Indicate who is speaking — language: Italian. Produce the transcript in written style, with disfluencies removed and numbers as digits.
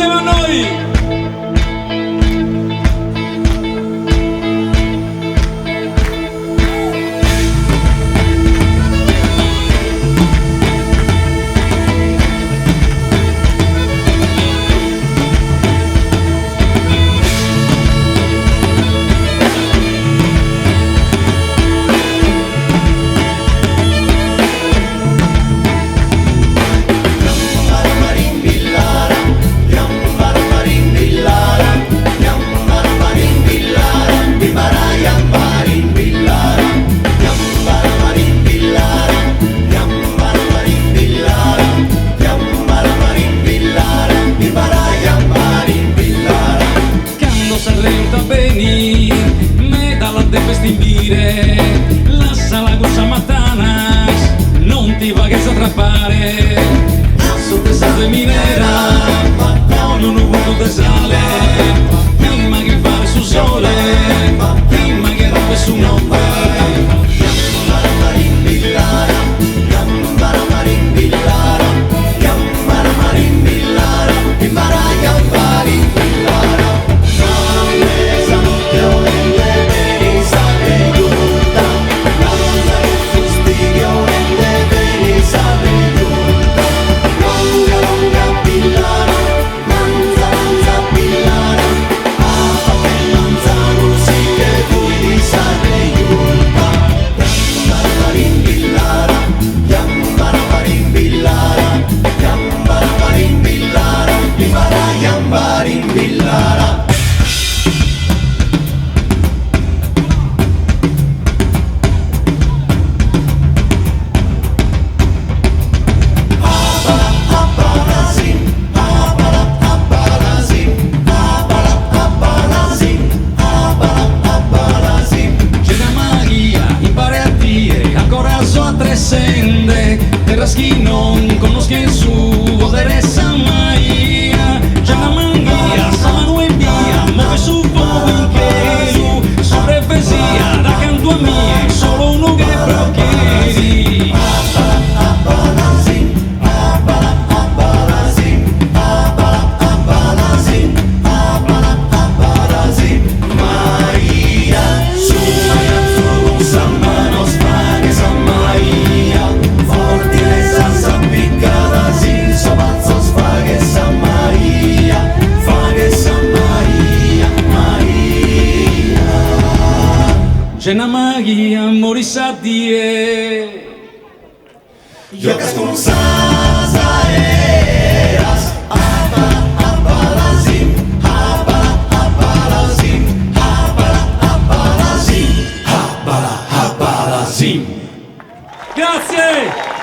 Speaker 1: insieme a noi! Me dalla debes timbire la sala cosa matanas non ti va che sa atrapare asso te sale minera no non vuoi te sale prima che fare su sole prima che rompe su nome terras que non conosquen su poderesa Maria c'è la mangia, salano en via muove su fuoco in chelu sobre poesia da canto a mia solo uno che procchieri c'è una magia morissatie
Speaker 2: Jocas con sasareras Abalazim, abalazim, abalazim, abalazim
Speaker 1: grazie